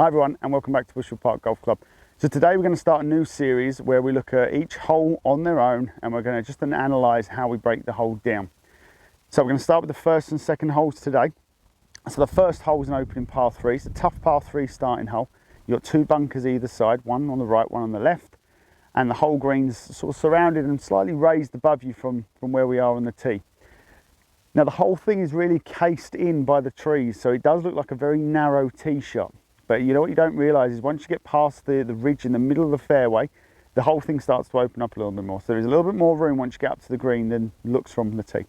Hi everyone and welcome back to Bushville Park Golf Club. So today we're going to start a new series where we look at each hole on their own and we're going to just analyse how we break the hole down. So we're going to start with the first and second holes today. So the first hole is an opening par 3. It's a tough par 3 starting hole. You've got two bunkers either side, one on the right, one on the left, and the whole green's sort of surrounded and slightly raised above you from where we are on the tee. Now the whole thing is really cased in by the trees, so it does look like a very narrow tee shot. But you know what you don't realise is once you get past the ridge in the middle of the fairway, the whole thing starts to open up a little bit more. So there's a little bit more room once you get up to the green than looks from the tee.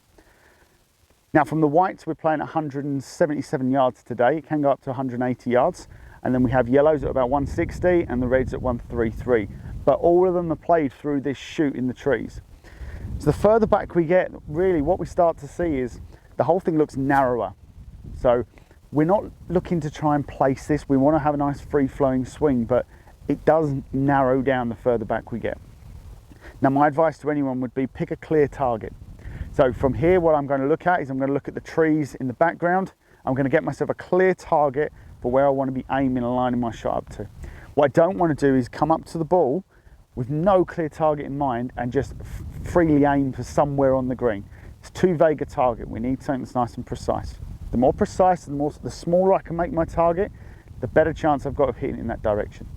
Now from the whites, we're playing 177 yards today. It can go up to 180 yards. And then we have yellows at about 160 and the reds at 133. But all of them are played through this chute in the trees. So the further back we get, really what we start to see is the whole thing looks narrower. So we're not looking to try and place this. We want to have a nice free-flowing swing, but it does narrow down the further back we get. Now my advice to anyone would be pick a clear target. So from here, what I'm going to look at is I'm going to look at the trees in the background. I'm going to get myself a clear target for where I want to be aiming and lining my shot up to. What I don't want to do is come up to the ball with no clear target in mind and just freely aim for somewhere on the green. It's too vague a target. We need something that's nice and precise. The more precise, the smaller I can make my target, the better chance I've got of hitting in that direction.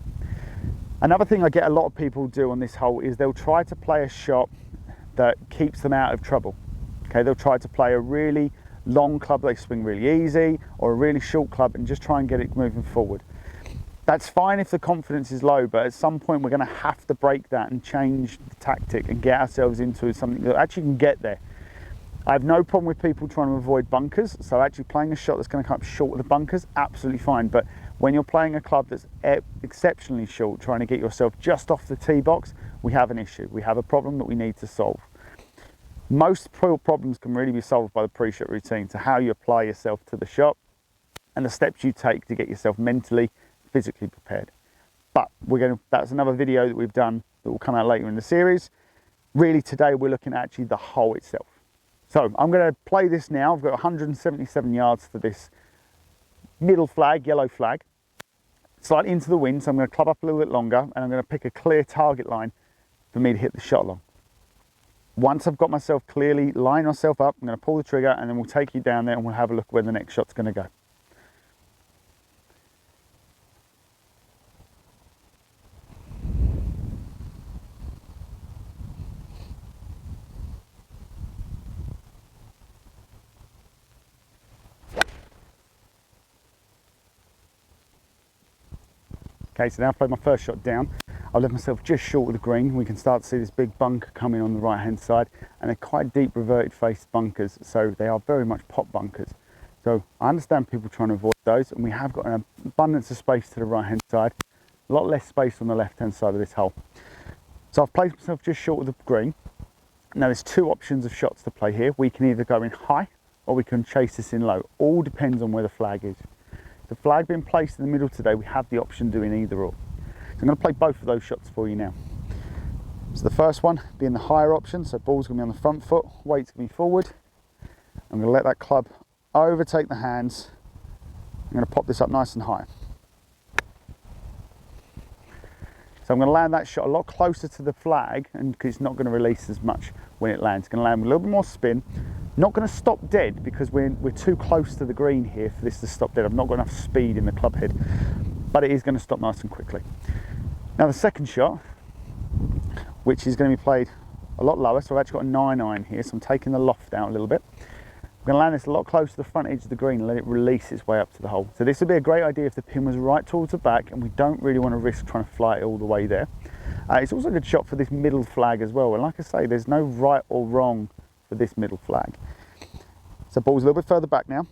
Another thing I get a lot of people do on this hole is they'll try to play a shot that keeps them out of trouble. Okay, they'll try to play a really long club they swing really easy, or a really short club and just try and get it moving forward. That's fine if the confidence is low, but at some point we're going to have to break that and change the tactic and get ourselves into something that actually can get there. I have no problem with people trying to avoid bunkers, so actually playing a shot that's going to come up short of the bunkers, absolutely fine. But when you're playing a club that's exceptionally short, trying to get yourself just off the tee box, we have an issue. We have a problem that we need to solve. Most problems can really be solved by the pre-shot routine, so how you apply yourself to the shot and the steps you take to get yourself mentally, physically prepared. But that's another video that we've done that will come out later in the series. Really today we're looking at actually the hole itself. So I'm going to play this now. I've got 177 yards to this middle flag, yellow flag, slightly into the wind, so I'm going to club up a little bit longer and I'm going to pick a clear target line for me to hit the shot along. Once I've got myself clearly lined myself up, I'm going to pull the trigger and then we'll take you down there and we'll have a look where the next shot's going to go. Okay, so now I've played my first shot down. I've left myself just short of the green. We can start to see this big bunker coming on the right hand side, and they're quite deep reverted face bunkers, so they are very much pot bunkers. So I understand people trying to avoid those, and we have got an abundance of space to the right hand side, a lot less space on the left hand side of this hole. So I've placed myself just short of the green. Now there's two options of shots to play here. We can either go in high or we can chase this in low. All depends on where the flag is. The flag being placed in the middle today, we have the option of doing either or. So I'm going to play both of those shots for you now. So the first one being the higher option, so ball's going to be on the front foot, weight's going to be forward. I'm going to let that club overtake the hands. I'm going to pop this up nice and high. So I'm going to land that shot a lot closer to the flag, and because it's not going to release as much when it lands. It's going to land with a little bit more spin. Not going to stop dead because we're too close to the green here for this to stop dead. I've not got enough speed in the club head, but it is going to stop nice and quickly. Now the second shot, which is going to be played a lot lower, so I've actually got a 9-iron here, so I'm taking the loft out a little bit. I'm going to land this a lot closer to the front edge of the green and let it release its way up to the hole. So this would be a great idea if the pin was right towards the back and we don't really want to risk trying to fly it all the way there. It's also a good shot for this middle flag as well, and like I say, there's no right or wrong for this middle flag. So ball's a little bit further back now,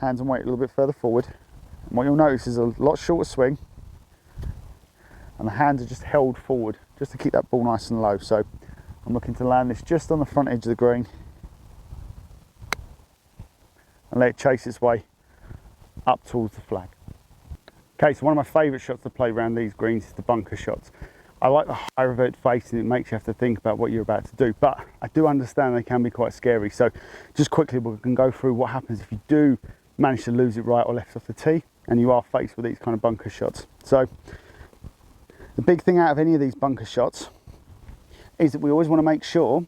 hands and weight a little bit further forward. And what you'll notice is a lot shorter swing, and the hands are just held forward just to keep that ball nice and low. So I'm looking to land this just on the front edge of the green and let it chase its way up towards the flag. Okay, so one of my favourite shots to play around these greens is the bunker shots. I like the high revert face, and it makes you have to think about what you're about to do, but I do understand they can be quite scary. So just quickly we can go through what happens if you do manage to lose it right or left off the tee. and you are faced with these kind of bunker shots. So the big thing out of any of these bunker shots is that we always want to make sure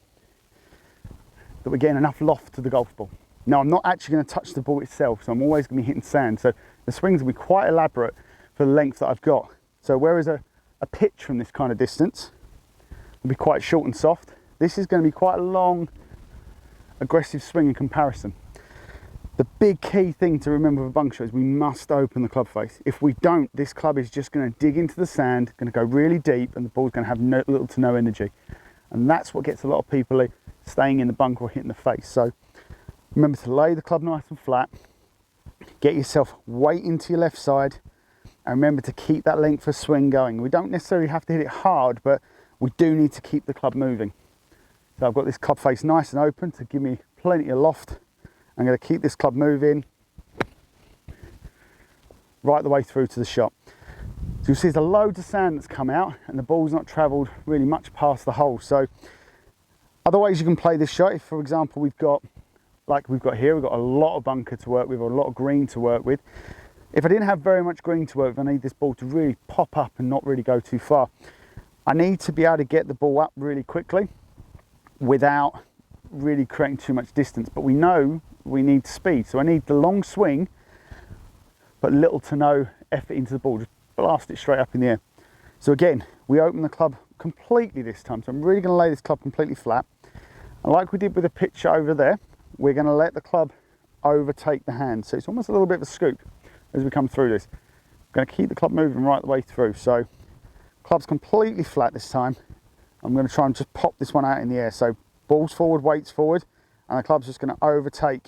that we're getting enough loft to the golf ball. Now, I'm not actually going to touch the ball itself, so I'm always going to be hitting sand. So the swings will be quite elaborate for the length that I've got. So whereas a pitch from this kind of distance will be quite short and soft, this is going to be quite a long, aggressive swing in comparison. The big key thing to remember with a bunker shot is we must open the club face. If we don't, this club is just going to dig into the sand, going to go really deep, and the ball's going to have little to no energy. And that's what gets a lot of people staying in the bunker or hitting the face. So remember to lay the club nice and flat, get yourself weight into your left side, and remember to keep that length of swing going. We don't necessarily have to hit it hard, but we do need to keep the club moving. So I've got this club face nice and open to give me plenty of loft. I'm going to keep this club moving right the way through to the shot. So you'll see there's a load of sand that's come out and the ball's not travelled really much past the hole. So other ways you can play this shot, if for example we've got, like we've got here, we've got a lot of bunker to work with or a lot of green to work with. If I didn't have very much green to work with, I need this ball to really pop up and not really go too far. I need to be able to get the ball up really quickly without really creating too much distance, but we know we need speed. So I need the long swing, but little to no effort into the ball, just blast it straight up in the air. So again, we open the club completely this time. So I'm really going to lay this club completely flat. And like we did with the pitch over there, we're going to let the club overtake the hand. So it's almost a little bit of a scoop as we come through this. I'm going to keep the club moving right the way through. So club's completely flat this time. I'm going to try and just pop this one out in the air. So balls forward, weights forward, and the club's just going to overtake.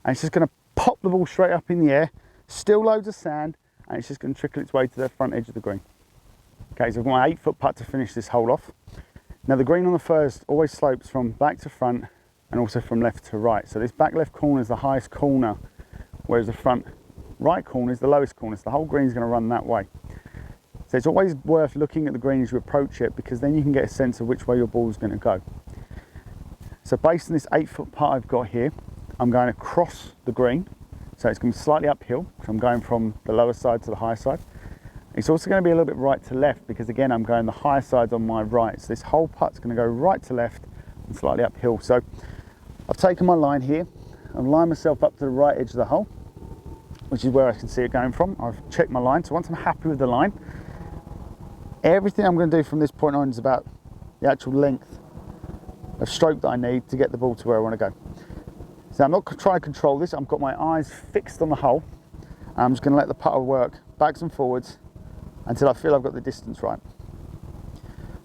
And it's just going to pop the ball straight up in the air, still loads of sand, and it's just going to trickle its way to the front edge of the green. Okay, so I've got my 8-foot putt to finish this hole off. Now the green on the first always slopes from back to front and also from left to right. So this back left corner is the highest corner, whereas the front right corner is the lowest corner. So the whole green is going to run that way. So it's always worth looking at the green as you approach it, because then you can get a sense of which way your ball is going to go. So based on this 8-foot putt I've got here, I'm going across the green. So it's going to be slightly uphill. So I'm going from the lower side to the higher side. It's also going to be a little bit right to left, because again, I'm going the higher side on my right. So this whole putt's going to go right to left and slightly uphill. So I've taken my line here. I've lined myself up to the right edge of the hole, which is where I can see it going from. I've checked my line. So once I'm happy with the line, everything I'm going to do from this point on is about the actual length of stroke that I need to get the ball to where I want to go. So I'm not trying to control this. I've got my eyes fixed on the hole. I'm just going to let the putter work backwards and forwards until I feel I've got the distance right.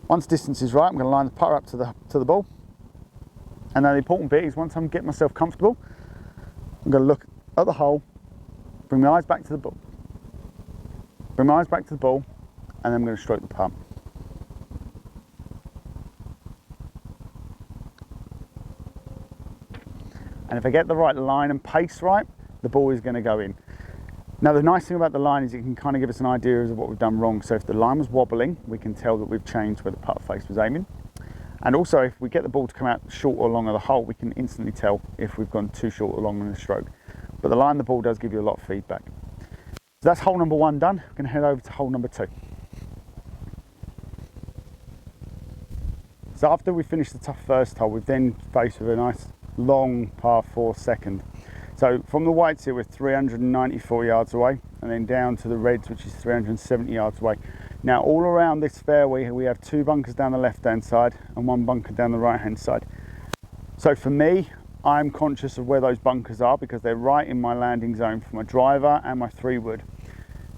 Once distance is right, I'm going to line the putter up to the ball. And then the important bit is, once I'm getting myself comfortable, I'm going to look at the hole, bring my eyes back to the ball, bring my eyes back to the ball, and then I'm going to stroke the putt. And if I get the right line and pace right, the ball is going to go in. Now the nice thing about the line is it can kind of give us an idea of what we've done wrong. So if the line was wobbling, we can tell that we've changed where the putt face was aiming. And also if we get the ball to come out short or long of the hole, we can instantly tell if we've gone too short or long in the stroke. But the line of the ball does give you a lot of feedback. So that's hole number 1 done. We're going to head over to hole number 2. So after we finish the tough first hole, we've then faced with a nice long par 4 second. So from the whites here, we're 394 yards away, and then down to the reds, which is 370 yards away. Now all around this fairway, we have 2 bunkers down the left hand side and 1 bunker down the right hand side. So for me, I'm conscious of where those bunkers are, because they're right in my landing zone for my driver and my 3-wood.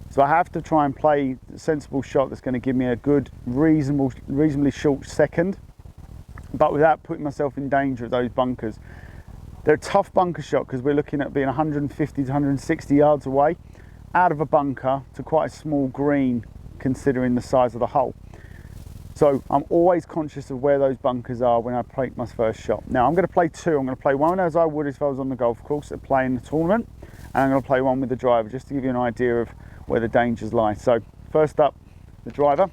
So I have to try and play a sensible shot that's going to give me a good, reasonably short second, but without putting myself in danger of those bunkers. They're a tough bunker shot, because we're looking at being 150 to 160 yards away out of a bunker to quite a small green, considering the size of the hole. So I'm always conscious of where those bunkers are when I play my first shot. Now I'm going to play 2. I'm going to play one as I would if I was on the golf course and playing the tournament, and I'm going to play one with the driver, just to give you an idea of where the dangers lie. So first up, the driver.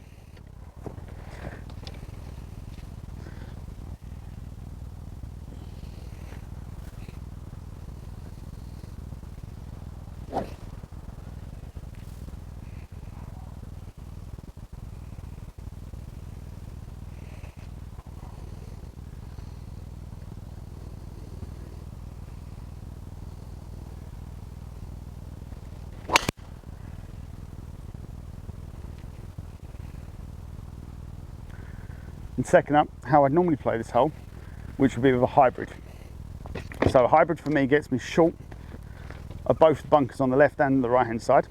And second up, how I'd normally play this hole, which would be with a hybrid. So a hybrid for me gets me short of both the bunkers on the left and the right hand side.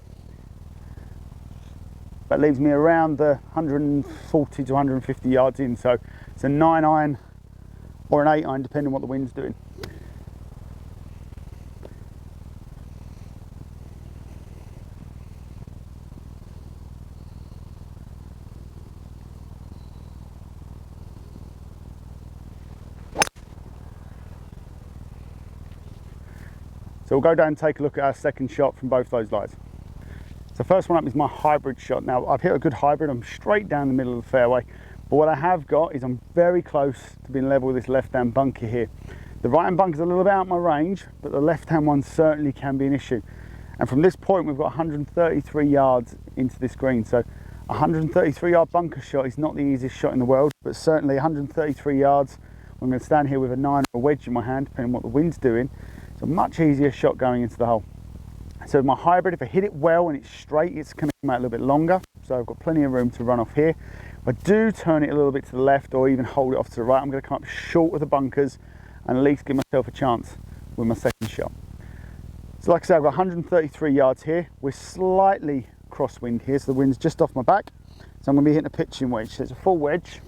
That leaves me around the 140 to 150 yards in. So it's a 9 iron or an 8 iron, depending on what the wind's doing. So we'll go down and take a look at our second shot from both those lies. So first one up is my hybrid shot. Now I've hit a good hybrid, I'm straight down the middle of the fairway, but what I have got is I'm very close to being level with this left-hand bunker here. The right-hand bunker's a little bit out of my range, but the left-hand one certainly can be an issue. And from this point, we've got 133 yards into this green. So a 133 yard bunker shot is not the easiest shot in the world, but certainly 133 yards. I'm going to stand here with a 9 or a wedge in my hand, depending on what the wind's doing. It's a much easier shot going into the hole. So my hybrid, if I hit it well and it's straight, it's going to come out a little bit longer. So I've got plenty of room to run off here. If I do turn it a little bit to the left or even hold it off to the right, I'm going to come up short of the bunkers and at least give myself a chance with my second shot. So like I said, I've got 133 yards here. We're slightly crosswind here, so the wind's just off my back. So I'm going to be hitting a pitching wedge. So it's a full wedge.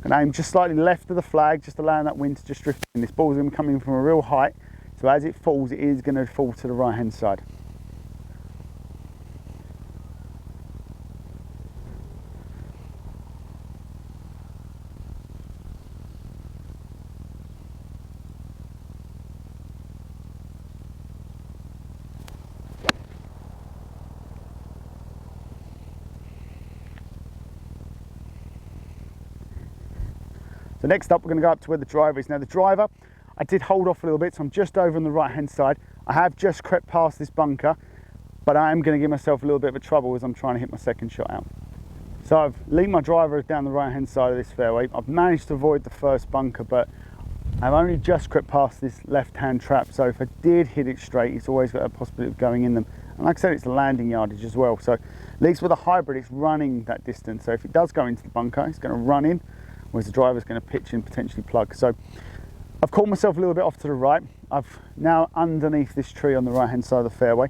And aim just slightly left of the flag, just allowing that wind to just drift in. This ball's going to be coming from a real height, so as it falls, it is going to fall to the right hand side. So next up, we're going to go up to where the driver is. Now the driver, I did hold off a little bit, so I'm just over on the right hand side. I have just crept past this bunker, but I am going to give myself a little bit of a trouble as I'm trying to hit my second shot out. So I've leaned my driver down the right hand side of this fairway. I've managed to avoid the first bunker, but I've only just crept past this left hand trap, so if I did hit it straight, it's always got a possibility of going in them. And like I said, it's the landing yardage as well. So at least with a hybrid, it's running that distance. So if it does go into the bunker, it's going to run in, whereas the driver's going to pitch and potentially plug. So I've caught myself a little bit off to the right. I've now underneath this tree on the right hand side of the fairway.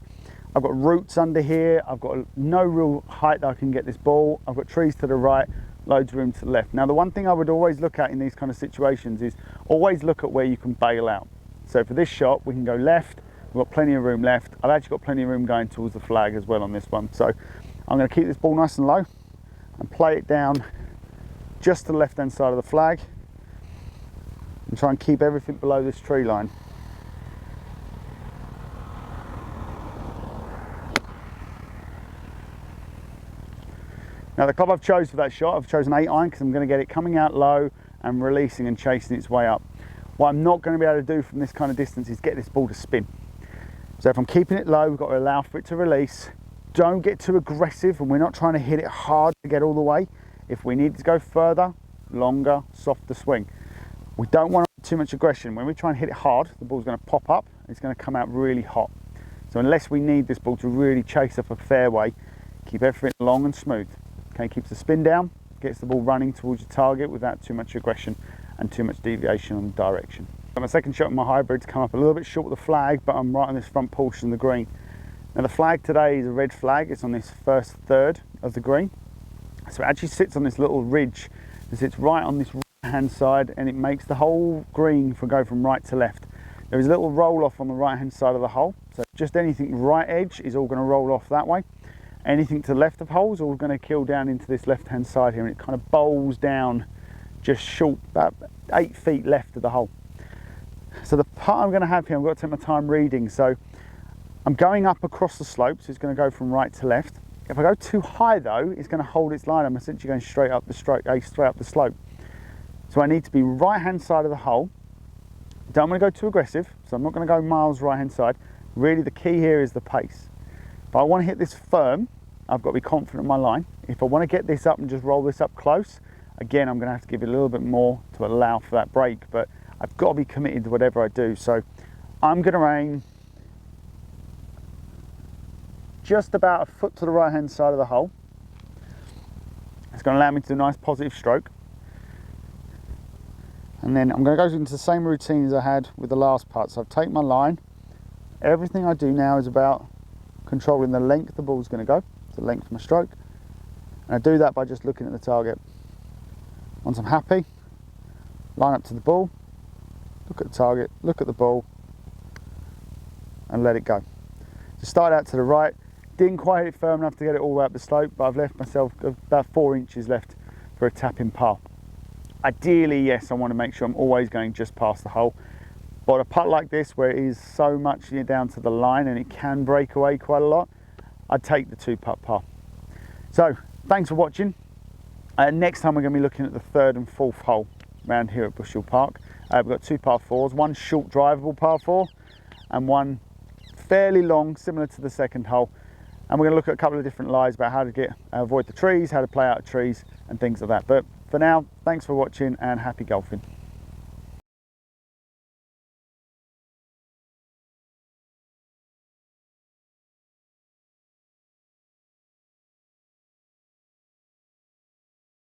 I've got roots under here. I've got no real height that I can get this ball. I've got trees to the right, loads of room to the left. Now the one thing I would always look at in these kind of situations is always look at where you can bail out. So for this shot, we can go left. We've got plenty of room left. I've actually got plenty of room going towards the flag as well on this one. So I'm going to keep this ball nice and low and play it down just to the left hand side of the flag and try and keep everything below this tree line. Now the club I've chosen for that shot, I've chosen 8 iron because I'm going to get it coming out low and releasing and chasing its way up. What I'm not going to be able to do from this kind of distance is get this ball to spin. So if I'm keeping it low, we've got to allow for it to release. Don't get too aggressive, and we're not trying to hit it hard to get all the way. If we need to go further, longer, softer swing. We don't want too much aggression. When we try and hit it hard, the ball's going to pop up, it's going to come out really hot. So unless we need this ball to really chase up a fairway, keep everything long and smooth. Okay, keeps the spin down, gets the ball running towards your target without too much aggression and too much deviation on direction. So my second shot with my hybrid's come up a little bit short of the flag, but I'm right on this front portion of the green. Now the flag today is a red flag. It's on this first third of the green. So it actually sits on this little ridge. It sits right on this right hand side, and it makes the whole green go from right to left. There is a little roll off on the right hand side of the hole. So just anything right edge is all going to roll off that way. Anything to the left of hole is all going to kill down into this left hand side here, and it kind of bowls down just short, about 8 feet left of the hole. So the part I'm going to have here, I've got to take my time reading. So I'm going up across the slope, so it's going to go from right to left. If I go too high though, it's going to hold its line. I'm essentially going straight up the slope. So I need to be right hand side of the hole. Don't want to go too aggressive, so I'm not going to go miles right hand side. Really the key here is the pace. If I want to hit this firm, I've got to be confident in my line. If I want to get this up and just roll this up close, again I'm going to have to give it a little bit more to allow for that break, but I've got to be committed to whatever I do. So I'm going to aim just about a foot to the right hand side of the hole. It's going to allow me to do a nice positive stroke. And then I'm going to go into the same routine as I had with the last putt. So I've taken my line. Everything I do now is about controlling the length the ball's going to go, the length of my stroke. And I do that by just looking at the target. Once I'm happy, line up to the ball, look at the target, look at the ball, and let it go. So start out to the right, didn't quite hit it firm enough to get it all the way up the slope, but I've left myself about 4 inches left for a tap-in par. Ideally, yes, I want to make sure I'm always going just past the hole. But a putt like this, where it is so much down to the line and it can break away quite a lot, I'd take the 2-putt par. So, thanks for watching. Next time we're going to be looking at the 3rd and 4th hole around here at Bushhill Park. We've got 2 par 4s, one short drivable par 4 and one fairly long, similar to the 2nd hole. And we're going to look at a couple of different lies about how to avoid the trees, how to play out trees and things like that. But for now, thanks for watching and happy golfing.